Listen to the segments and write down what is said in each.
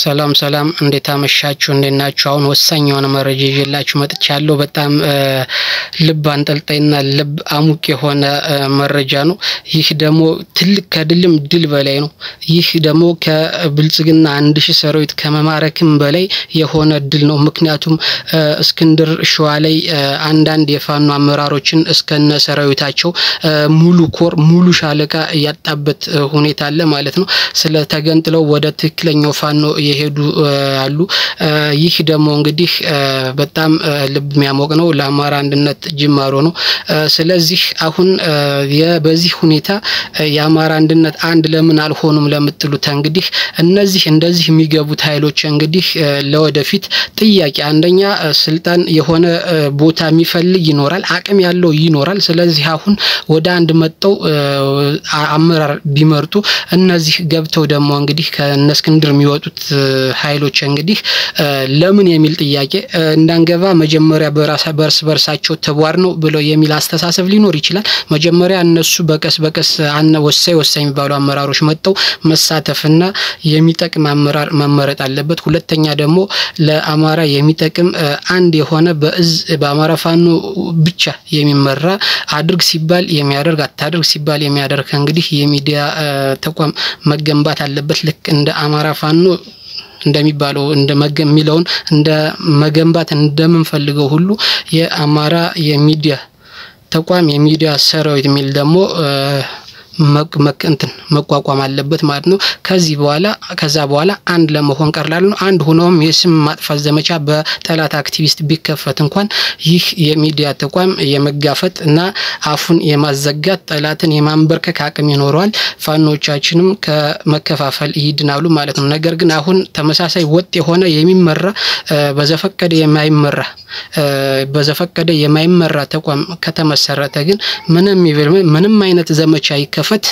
ሰላም ሰላም እንዴት አመሻችሁ እንደናችሁ አሁን ወሳኝ የሆነ መረጃ ይዤላችሁ መጥቻለሁ በጣም ልብ አንጠልጣይና ልብ አሙቅ የሆነ መረጃ ነው ይህ ደግሞ ትልቅ ከድልም ድል በላይ ነው ይህ ደግሞ ከብልጽግና 1000 ሰራዊት ከመማረክም በላይ የሆነ ድል ነው ምክንያቱም እስክንድር ሸዋ ላይ አንዳንድ የፋኖ አመራሮችን እስከነ ሰራዊታቸው ሙሉ ኮር ሙሉ ሻለቃ ያጣበት ሁኔታ አለ ማለት ነው ስለተገንጥለው ወደ ትክክለኛው ፋኖ የሄዱ አሉ ይህ ደግሞ እንግዲህ በጣም ልብ የሚያሞቅ ነው ለአማራ አንድነት ጅማሮ ነው ስለዚህ አሁን በዚህ ሁኔታ የአማራ አንድነት አንድ ለምን አልሆኑም ለምትሉት እንግዲህ እነዚህ እንደዚህ የሚገቡት ኃይሎች እንግዲህ ለወደፊት ጥያቄ አንደኛ ስልጣን የሆነ ቦታ የሚፈልግ ይኖራል አቅም ያለው ይኖራል ስለዚህ አሁን ወደ አንድ መጣው አመራር ቢመርጡ እነዚህ ገብተው ደግሞ እንግዲህ ከነስክንድር የሚወጡት ኃይሎች እንግዲህ ለምን የሚል ጥያቄ እንዳንገባ መጀመሪያ በርሳቸው ተቧር ነው ብለው የሚል አስተሳሰብ ሊኖር ይችላል መጀመሪያ እነሱ በቀስ ወሳኝ የሚባሉ አመራሮች መጣው መሳተፍና የሚጠቅም አመራር መመረጥ አለበት ሁለተኛ ደግሞ ለአማራ የሚጠቅም አንድ የሆነ በአማራ ፋኖ ብቻ የሚመራ አድርግ ሲባል የሚያደርግ አታድርግ ሲባል የሚያደርግ እንግዲህ የሚዲያ ተቋም መገንባት አለበት ልክ እንደ አማራ ፋኖ እንደሚባለው እንደመገሚለውን እንደ መገንባት እንደምንፈልገው ሁሉ የአማራ የሚዲያ ተቋም የሚዲያ ሰራዊት የሚል ደግሞ መቋቋም አለበት ማለት ነው ከዛ በኋላ አንድ ለመሆን ቀርላል ነው አንድ ሆኖም የስም ማጥፋት ዘመቻ በጠላት አክቲቪስት ቢከፈት እንኳን ይህ የሚዲያ ተቋም የመጋፈጥና አፉን የማዘጋት ጠላትን የማንበርከክ አቅም ይኖራል ፋኖቻችንም ከመከፋፈል ይድናሉ ማለት ነው ነገር ግን አሁን ተመሳሳይ ወጥ የሆነ የሚመራ በዘፈቀደ የማይመራ ተቋም ከተመሰረተ ግን ምንም አይነት ዘመቻ ፈት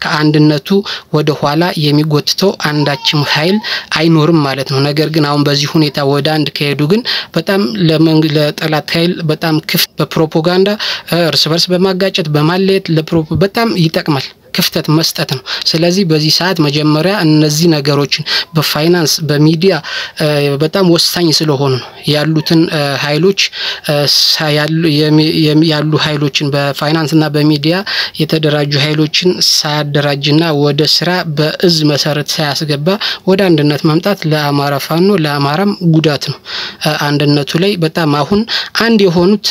ከአንድነቱ ወደ ኋላ የሚጎትተው አንዳችም ኃይል አይኖርም ማለት ነው ነገር ግን አሁን በዚህ ሁኔታ ወደ አንድ ከሄዱ ግን በጣም ለጠላት ኃይል በጣም ክፍት በፕሮፓጋንዳ እርስ በርስ በማጋጨት በማለየት በጣም ይጠቅማል ክፍተት መስጠት ነው ስለዚህ በዚህ ሰዓት መጀመሪያ እነዚህ ነገሮችን በፋይናንስ በሚዲያ በጣም ወሳኝ ስለሆኑ ያሉትን ኃይሎች ያሉ ኃይሎችን በፋይናንስና በሚዲያ የተደራጁ ኃይሎችን ሳያደራጅና ወደ ስራ በእዝ መሰረት ሳያስገባ ወደ አንድነት መምጣት ለአማራ ፋኖ ለአማራም ጉዳት ነው አንድነቱ ላይ በጣም አሁን አንድ የሆኑት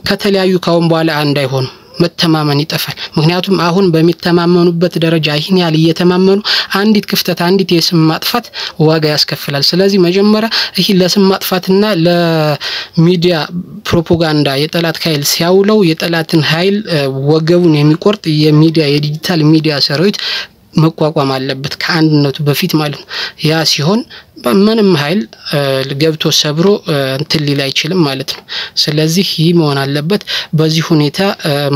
ከተለያዩ ካሁን በኋላ አንድ አይሆኑ መተማመን ይጠፋል ምክንያቱም አሁን በሚተማመኑበት ደረጃ ይሄን ያህል እየተማመኑ አንዲት ክፍተት አንዲት የስም ማጥፋት ዋጋ ያስከፍላል ስለዚህ መጀመሪያ ይሄ ለስም ማጥፋትና ለሚዲያ ፕሮፓጋንዳ የጠላት ኃይል ሲያውለው የጠላትን ኃይል ወገቡን የሚቆርጥ የሚዲያ የዲጂታል ሚዲያ ሰራዊት መቋቋም አለበት ከአንድነቱ በፊት ማለት ነው ያ ሲሆን በምንም ኃይል ገብቶ ሰብሮ እንትን ሊል አይችልም ማለት ነው ስለዚህ ይህ መሆን አለበት በዚህ ሁኔታ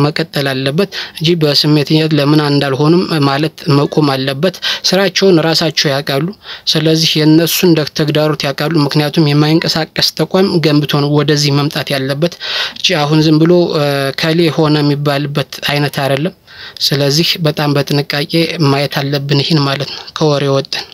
መቀጠል አለበት እንጂ በስሜትነት ለምን እንዳልሆኑም ማለት መቆም አለበት ስራቸውን ራሳቸው ያቃሉ ስለዚህ የነሱን ተግዳሮት ያቃሉ ምክንያቱም የማይንቀሳቀስ ተቋም ገንብቶ ነው ወደዚህ መምጣት ያለበት እንጂ አሁን ዝም ብሎ ከሌ ሆነ የሚባልበት አይነት አይደለም ስለዚህ በጣም በጥንቃቄ ማየት አለብን ይሄን ማለት ነው ከወሬ ወጥተን